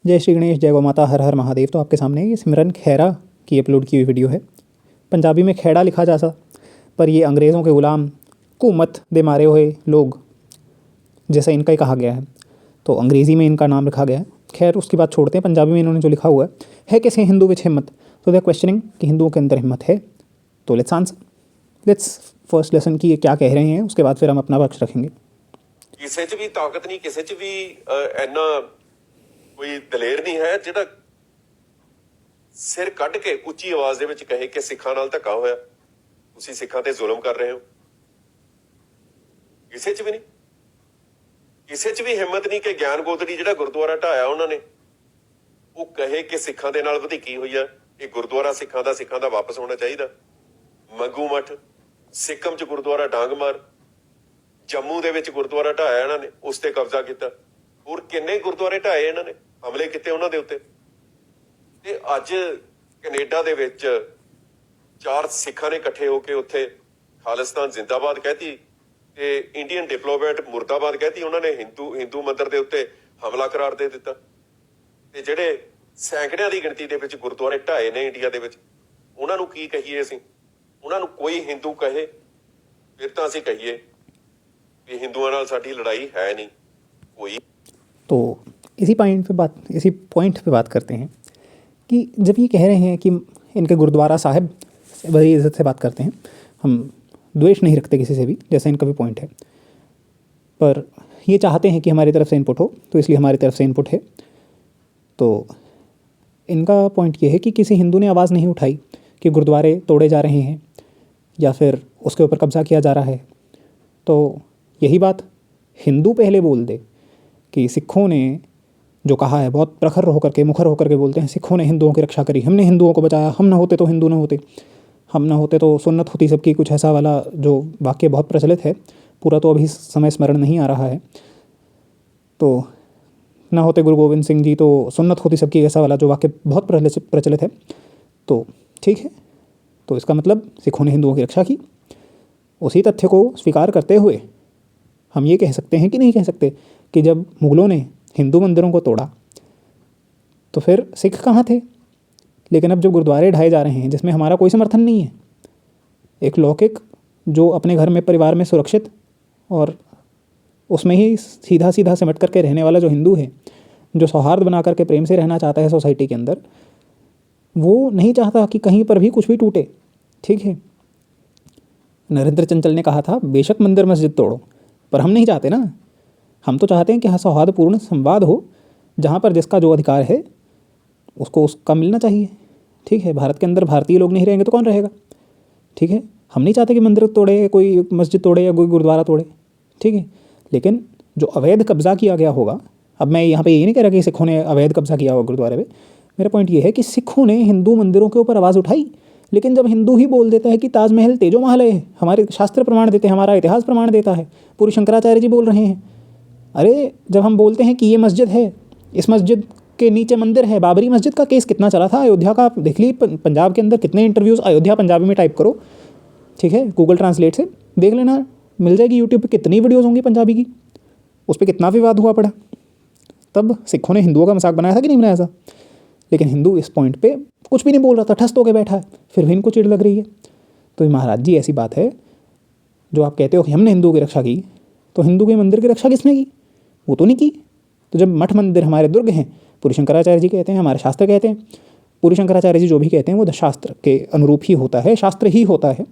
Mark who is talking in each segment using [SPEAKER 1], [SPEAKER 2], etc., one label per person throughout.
[SPEAKER 1] जय श्री गणेश, जय गौ माता, हर हर महादेव। तो आपके सामने ये सिमरन खैरा की अपलोड की हुई वीडियो है। पंजाबी में खेड़ा लिखा जा सा, पर ये अंग्रेज़ों के ग़ुलाम हुकूमत दे मारे हुए लोग जैसा इनका ही कहा गया है, तो अंग्रेज़ी में इनका नाम रखा गया है। खैर उसकी बात छोड़ते हैं, पंजाबी में इन्होंने जो लिखा हुआ है कैसे हिंदू विच हिम्मत। तो दे आर क्वेश्चनिंग कि हिंदुओं के अंदर हिम्मत है। तो let's answer, let's first lesson की ये क्या कह रहे हैं, उसके बाद फिर हम अपना पक्ष रखेंगे।
[SPEAKER 2] ਕਿਸੇ 'ਚ ਵੀ ਤਾਕਤ ਨਹੀਂ, ਕਿਸੇ 'ਚ ਵੀ ਇੰਨਾ ਕੋਈ ਦਲੇਰ ਨਹੀਂ ਹੈ ਜਿਹੜਾ ਸਿਰ ਕੱਢ ਕੇ ਉੱਚੀ ਆਵਾਜ਼ ਦੇ ਵਿੱਚ ਕਹੇ ਕਿ ਸਿੱਖਾਂ ਨਾਲ ਧੱਕਾ ਹੋਇਆ, ਤੁਸੀਂ ਸਿੱਖਾਂ ਤੇ ਜ਼ੁਲਮ ਕਰ ਰਹੇ ਹੋ। ਕਿਸੇ 'ਚ ਵੀ ਨਹੀਂ, ਕਿਸੇ 'ਚ ਵੀ ਹਿੰਮਤ ਨਹੀਂ ਕਿ ਗਿਆਨ ਗੋਦੜੀ ਜਿਹੜਾ ਗੁਰਦੁਆਰਾ ਢਾਇਆ ਉਹਨਾਂ ਨੇ, ਉਹ ਕਹੇ ਕਿ ਸਿੱਖਾਂ ਦੇ ਨਾਲ ਵਧੀਕੀ ਹੋਈ ਆ। ਇਹ ਗੁਰਦੁਆਰਾ ਸਿੱਖਾਂ ਦਾ ਵਾਪਸ ਹੋਣਾ ਚਾਹੀਦਾ। ਮੰਗੂ ਮੱਠ ਸਿੱਕਮ 'ਚ ਗੁਰਦੁਆਰਾ ਡਾਂਗਮਾਰ, ਜੰਮੂ ਦੇ ਵਿੱਚ ਗੁਰਦੁਆਰਾ ਢਾਇਆ ਇਹਨਾਂ ਨੇ, ਉਸ ਤੇ ਕਬਜ਼ਾ ਕੀਤਾ। ਹੋਰ ਕਿੰਨੇ ਗੁਰਦੁਆਰੇ ਢਾਏ ਇਹਨਾਂ ਨੇ, ਹਮਲੇ ਕੀਤੇ ਉਹਨਾਂ ਦੇ ਉੱਤੇ। ਤੇ ਅੱਜ ਕੈਨੇਡਾ ਦੇ ਵਿੱਚ 4 ਸਿੱਖਾਂ ਨੇ ਇਕੱਠੇ ਹੋ ਕੇ ਉੱਥੇ ਖਾਲਿਸਤਾਨ ਜ਼ਿੰਦਾਬਾਦ ਕਹਿਤੀ ਤੇ ਇੰਡੀਅਨ ਡਿਪਲੋਮੈਟ ਮੁਰਦਾਬਾਦ ਕਹਿਤੀ। ਉਹਨਾਂ ਨੇ ਹਿੰਦੂ ਮੰਦਿਰ ਦੇ ਉੱਤੇ ਹਮਲਾ ਕਰਾਰ ਦੇ ਦਿੱਤਾ। ਤੇ ਜਿਹੜੇ ਸੈਂਕੜਿਆਂ ਦੀ ਗਿਣਤੀ ਦੇ ਵਿੱਚ ਗੁਰਦੁਆਰੇ ਢਾਏ ਨੇ ਇੰਡੀਆ ਦੇ ਵਿੱਚ, ਉਹਨਾਂ ਨੂੰ ਕੀ ਕਹੀਏ ਅਸੀਂ? ਉਹਨਾਂ ਨੂੰ ਕੋਈ ਹਿੰਦੂ ਕਹੇ ਫਿਰ ਤਾਂ ਅਸੀਂ ਕਹੀਏ कि हिंदुओं नाल साडी लड़ाई है नहीं कोई।
[SPEAKER 1] तो इसी पॉइंट पे बात करते हैं कि जब ये कह रहे हैं कि इनके गुरुद्वारा साहिब बड़ी इज़्ज़त से बात करते हैं, हम द्वेष नहीं रखते किसी से भी, जैसा इनका भी पॉइंट है, पर ये चाहते हैं कि हमारी तरफ से इनपुट हो, तो इसलिए हमारी तरफ से इनपुट है। तो इनका पॉइंट ये है कि किसी हिंदू ने आवाज़ नहीं उठाई कि गुरुद्वारे तोड़े जा रहे हैं या फिर उसके ऊपर कब्ज़ा किया जा रहा है। तो यही बात हिंदू पहले बोल दे कि सिखों ने जो कहा है, बहुत प्रखर होकर के मुखर होकर के बोलते हैं, सिखों ने हिंदुओं की रक्षा करी, हमने हिंदुओं को बचाया, हम ना होते तो हिंदू ना होते, हम ना होते तो सुन्नत होती सबकी, कुछ ऐसा वाला जो वाक्य बहुत प्रचलित है। पूरा तो अभी समय स्मरण नहीं आ रहा है। तो ना होते गुरु गोविंद सिंह जी तो सुन्नत होती सबकी, ऐसा वाला जो वाक्य बहुत प्रचलित है। तो ठीक है, तो इसका मतलब सिखों ने हिंदुओं की रक्षा की। उसी तथ्य को स्वीकार करते हुए हम ये कह सकते हैं कि नहीं कह सकते कि जब मुग़लों ने हिंदू मंदिरों को तोड़ा तो फिर सिख कहाँ थे? लेकिन अब जो गुरुद्वारे ढाए जा रहे हैं जिसमें हमारा कोई समर्थन नहीं है, एक लौकिक जो अपने घर में परिवार में सुरक्षित और उसमें ही सीधा सिमट करके रहने वाला जो हिंदू है, जो सौहार्द बना करके प्रेम से रहना चाहता है सोसाइटी के अंदर, वो नहीं चाहता कि कहीं पर भी कुछ भी टूटे। ठीक है, नरेंद्र चंचल ने कहा था बेशक मंदिर मस्जिद तोड़ो, पर हम नहीं चाहते ना। हम तो चाहते हैं कि हाँ, सौहार्दपूर्ण संवाद हो, जहाँ पर जिसका जो अधिकार है उसको उसका मिलना चाहिए। ठीक है, भारत के अंदर भारतीय लोग नहीं रहेंगे तो कौन रहेगा? ठीक है, हम नहीं चाहते कि मंदिर तोड़े, कोई मस्जिद तोड़े या कोई गुरुद्वारा तोड़े। ठीक है, लेकिन जो अवैध कब्ज़ा किया गया होगा, अब मैं यहाँ पे ये नहीं कह रहा कि सिखों ने अवैध कब्ज़ा किया होगा गुरुद्वारे पे। मेरा पॉइंट ये है कि सिखों ने हिंदू मंदिरों के ऊपर आवाज़ उठाई, लेकिन जब हिंदू ही बोल देता है कि ताजमहल तेजो महल है, हमारे शास्त्र प्रमाण देते हैं, हमारा इतिहास प्रमाण देता है, पूरी शंकराचार्य जी बोल रहे हैं। अरे जब हम बोलते हैं कि ये मस्जिद है, इस मस्जिद के नीचे मंदिर है, बाबरी मस्जिद का केस कितना चला था, अयोध्या का आप देख लीजिए, पंजाब के अंदर कितने इंटरव्यूज़, अयोध्या पंजाबी में टाइप करो, ठीक है, गूगल ट्रांसलेट से देख लेना, मिल जाएगी यूट्यूब पर कितनी वीडियोज़ होंगी पंजाबी की, उस पर कितना विवाद हुआ पड़ा। तब सिखों ने हिंदुओं का मजाक बनाया था कि नहीं बनाया था? लेकिन हिंदू इस पॉइंट पे कुछ भी नहीं बोल रहा था, ठस तो के बैठा है, फिर भी इनको चिढ़ लग रही है। तो महाराज जी ऐसी बात है, जो आप कहते हो कि हमने हिंदुओं की रक्षा की, तो हिंदू के मंदिर की रक्षा किसने की? वो तो नहीं की। तो जब मठ मंदिर हमारे दुर्ग हैं, पूरी शंकराचार्य जी कहते हैं, हमारे शास्त्र कहते हैं, पूरी शंकराचार्य जी जो भी कहते हैं वो शास्त्र के अनुरूप ही होता है, शास्त्र ही होता है,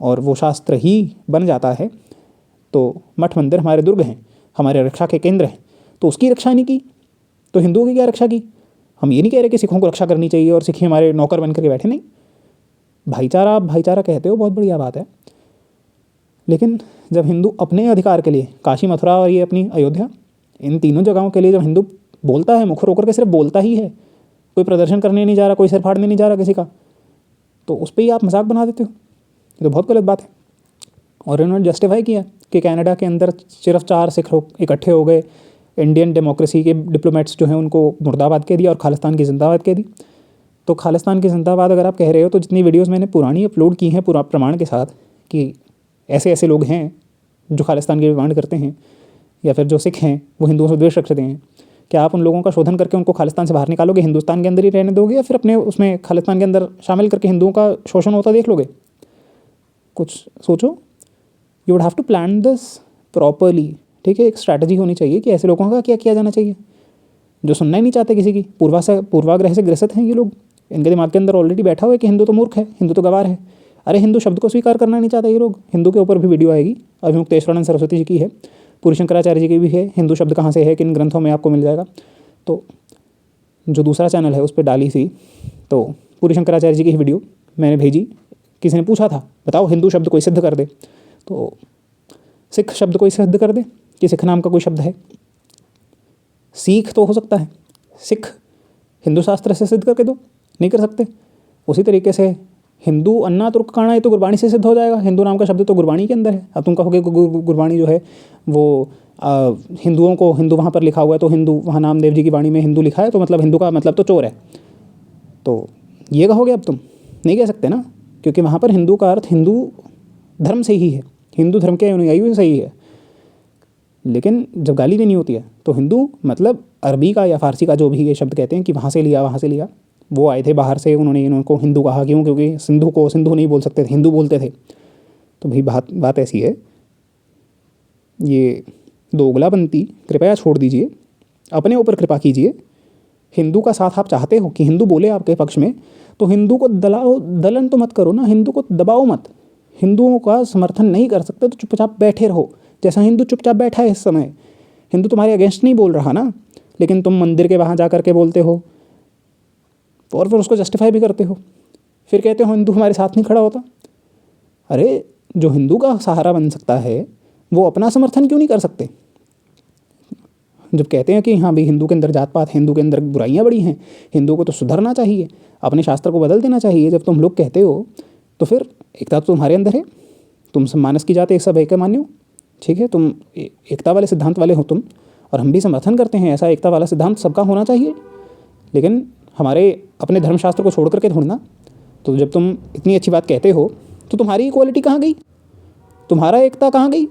[SPEAKER 1] और वो शास्त्र ही बन जाता है। तो मठ मंदिर हमारे दुर्ग हैं, हमारे रक्षा के केंद्र हैं, तो उसकी रक्षा नहीं की तो हिंदुओं की क्या रक्षा की? हम ये नहीं कह रहे कि सिखों को रक्षा करनी चाहिए और सिख हमारे नौकर बन करके बैठे, नहीं। भाईचारा कहते हो, बहुत बढ़िया बात है, लेकिन जब हिंदू अपने अधिकार के लिए काशी मथुरा और ये अपनी अयोध्या, इन तीनों जगहों के लिए जब हिंदू बोलता है, मुखर होकर के सिर्फ बोलता ही है, कोई प्रदर्शन करने नहीं जा रहा, कोई सिर फाड़ने नहीं जा रहा किसी का, तो उस पर ही आप मजाक बना देते हो। ये तो बहुत गलत बात है। और इन्होंने जस्टिफाई किया कि कनाडा के अंदर सिर्फ 4 सिख इकट्ठे हो गए, इंडियन डेमोक्रेसी के डिप्लोमेट्स जो हैं उनको मुर्दाबाद कह दिया और खालिस्तान की जिंदाबाद कह दी। तो खालिस्तान की जिंदाबाद अगर आप कह रहे हो, तो जितनी वीडियोस मैंने पुरानी अपलोड की हैं पूरा प्रमाण के साथ कि ऐसे ऐसे लोग हैं जो खालिस्तान की डिमांड करते हैं, या फिर जो सिख हैं वो हिंदुओं से द्वेष रखते हैं, क्या आप उन लोगों का शोधन करके उनको खालिस्तान से बाहर निकालोगे, हिंदुस्तान के अंदर ही रहने दोगे, या फिर अपने उसमें खालिस्तान के अंदर शामिल करके हिंदुओं का शोषण होता देख लोगे? कुछ सोचो। You would have to plan this properly, ठीक है? एक स्ट्रैटेजी होनी चाहिए कि ऐसे लोगों का क्या किया जाना चाहिए जो सुनना ही नहीं चाहते किसी की, पूर्वाग्रह से ग्रसित हैं ये लोग। इनके दिमाग के अंदर ऑलरेडी बैठा हुआ है कि हिंदू तो मूर्ख है, हिंदू तो गवार है। अरे हिंदू शब्द को स्वीकार करना नहीं चाहते ये लोग। हिंदू के ऊपर भी वीडियो आएगी, अभिमुक्तेश्वरानंद सरस्वती जी की है, पूरी शंकराचार्य जी की भी है, हिंदू शब्द कहाँ से है किन ग्रंथों में, आपको मिल जाएगा। तो जो दूसरा चैनल है उस पर डाली थी, तो पूरी शंकराचार्य जी की वीडियो मैंने भेजी। किसी ने पूछा था बताओ हिंदू शब्द कोई सिद्ध कर दे, तो सिख शब्द कोई सिद्ध कर दे कि सिख नाम का कोई शब्द है? सीख तो हो सकता है, सिख हिंदू शास्त्र से सिद्ध करके दो, नहीं कर सकते। उसी तरीके से हिंदू अन्ना तुर्क काणा, ये तो गुरबाणी से सिद्ध हो जाएगा। हिंदू नाम का शब्द तो गुरबाणी के अंदर है। अब तुम कहोगे गुरबाणी जो है वो हिंदुओं को, हिंदू वहाँ पर लिखा हुआ है तो हिंदू, वहाँ नामदेव जी की वाणी में हिंदू लिखा है तो मतलब हिंदू का मतलब तो चोर है, तो ये कहोगे अब तुम? नहीं कह सकते ना, क्योंकि वहाँ पर हिंदू का अर्थ हिंदू धर्म से ही है, हिंदू धर्म के अनुयायियों से ही है। लेकिन जब गाली देनी होती है तो हिंदू मतलब अरबी का या फारसी का जो भी ये शब्द कहते हैं कि वहाँ से लिया, वहाँ से लिया, वो आए थे बाहर से, उन्होंने इनको हिंदू कहा। क्यों? क्योंकि सिंधु को सिंधु नहीं बोल सकते थे, हिंदू बोलते थे। तो भाई बात ऐसी है, ये दोगलापंती कृपया छोड़ दीजिए, अपने ऊपर कृपा कीजिए। हिंदू का साथ आप चाहते हो कि हिंदू बोले आपके पक्ष में, तो हिंदू को दलन तो मत करो ना, हिंदू को दबाओ मत। हिंदुओं का समर्थन नहीं कर सकते तो चुपचाप बैठे रहो, जैसा हिंदू चुपचाप बैठा है इस समय। हिंदू तुम्हारे अगेंस्ट नहीं बोल रहा ना, लेकिन तुम मंदिर के वहाँ जा कर के बोलते हो और फिर उसको जस्टिफाई भी करते हो, फिर कहते हो हिंदू हमारे साथ नहीं खड़ा होता। अरे जो हिंदू का सहारा बन सकता है वो अपना समर्थन क्यों नहीं कर सकते? जब कहते हैं कि हाँ भाई हिंदू के अंदर जात पात, हिंदू के अंदर बुराइयाँ बड़ी हैं, हिंदू को तो सुधरना चाहिए, अपने शास्त्र को बदल देना चाहिए, जब तुम लोग कहते हो तो फिर एकता तो तुम्हारे अंदर है। तुम सब मानस की जाते एक सब एक मान्य हो, ठीक है? तुम एकता वाले सिद्धांत वाले हो तुम, और हम भी समर्थन करते हैं ऐसा एकता वाला सिद्धांत सबका होना चाहिए। लेकिन हमारे अपने धर्मशास्त्र को छोड़ करके ढूंढना, तो जब तुम इतनी अच्छी बात कहते हो तो तुम्हारी इक्वालिटी कहाँ गई, तुम्हारा एकता कहाँ गई?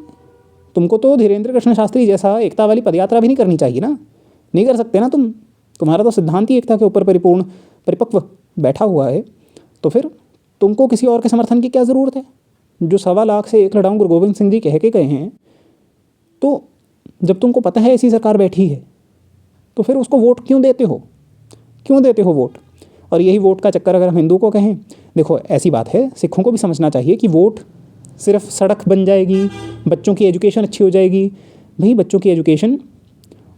[SPEAKER 1] तुमको तो धीरेन्द्र कृष्ण शास्त्री जैसा एकता वाली पदयात्रा भी नहीं करनी चाहिए ना, नहीं कर सकते ना तुम। तुम्हारा तो सिद्धांत ही एकता के ऊपर परिपूर्ण परिपक्व बैठा हुआ है, तो फिर तुमको किसी और के समर्थन की क्या ज़रूरत है? जो 1.25 लाख से 1 लड़ाऊँ गुरु गोविंद सिंह जी कह के गए हैं, तो जब तुमको पता है ऐसी सरकार बैठी है तो फिर उसको वोट क्यों देते हो? क्यों देते हो वोट? और यही वोट का चक्कर अगर हम हिंदू को कहें, देखो ऐसी बात है, सिखों को भी समझना चाहिए कि वोट सिर्फ सड़क बन जाएगी, बच्चों की एजुकेशन अच्छी हो जाएगी। भाई बच्चों की एजुकेशन,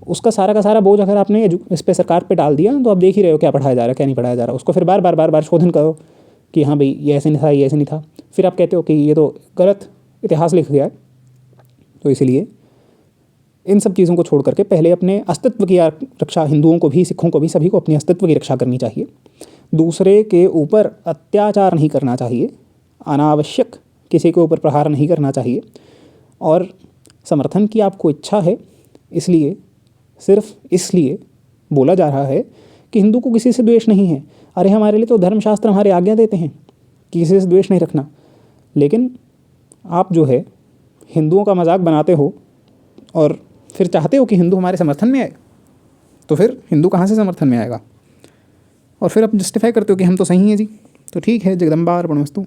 [SPEAKER 1] उसका सारा का सारा बोझ अगर आपने इस पे सरकार पे डाल दिया तो आप देख ही रहे हो क्या पढ़ाया जा रहा है, क्या नहीं पढ़ाया जा रहा। उसको फिर बार बार शोधन करो कि हाँ भाई ये ऐसे नहीं था, ये ऐसे नहीं था, फिर आप कहते हो कि ये तो गलत इतिहास लिख गया है। तो इसलिए इन सब चीज़ों को छोड़ करके पहले अपने अस्तित्व की रक्षा, हिंदुओं को भी, सिखों को भी, सभी को अपने अस्तित्व की रक्षा करनी चाहिए। दूसरे के ऊपर अत्याचार नहीं करना चाहिए, अनावश्यक किसी के ऊपर प्रहार नहीं करना चाहिए। और समर्थन की आपको इच्छा है, इसलिए, सिर्फ इसलिए बोला जा रहा है कि हिंदू को किसी से द्वेष नहीं है। अरे हमारे लिए तो धर्मशास्त्र हमारे आज्ञा देते हैं कि किसी से द्वेष नहीं रखना, लेकिन आप जो है हिंदुओं का मजाक बनाते हो और फिर चाहते हो कि हिंदू हमारे समर्थन में आए, तो फिर हिंदू कहाँ से समर्थन में आएगा? और फिर आप जस्टिफाई करते हो कि हम तो सही हैं जी। तो ठीक है, जगदम्बा अर्पणमस्तु।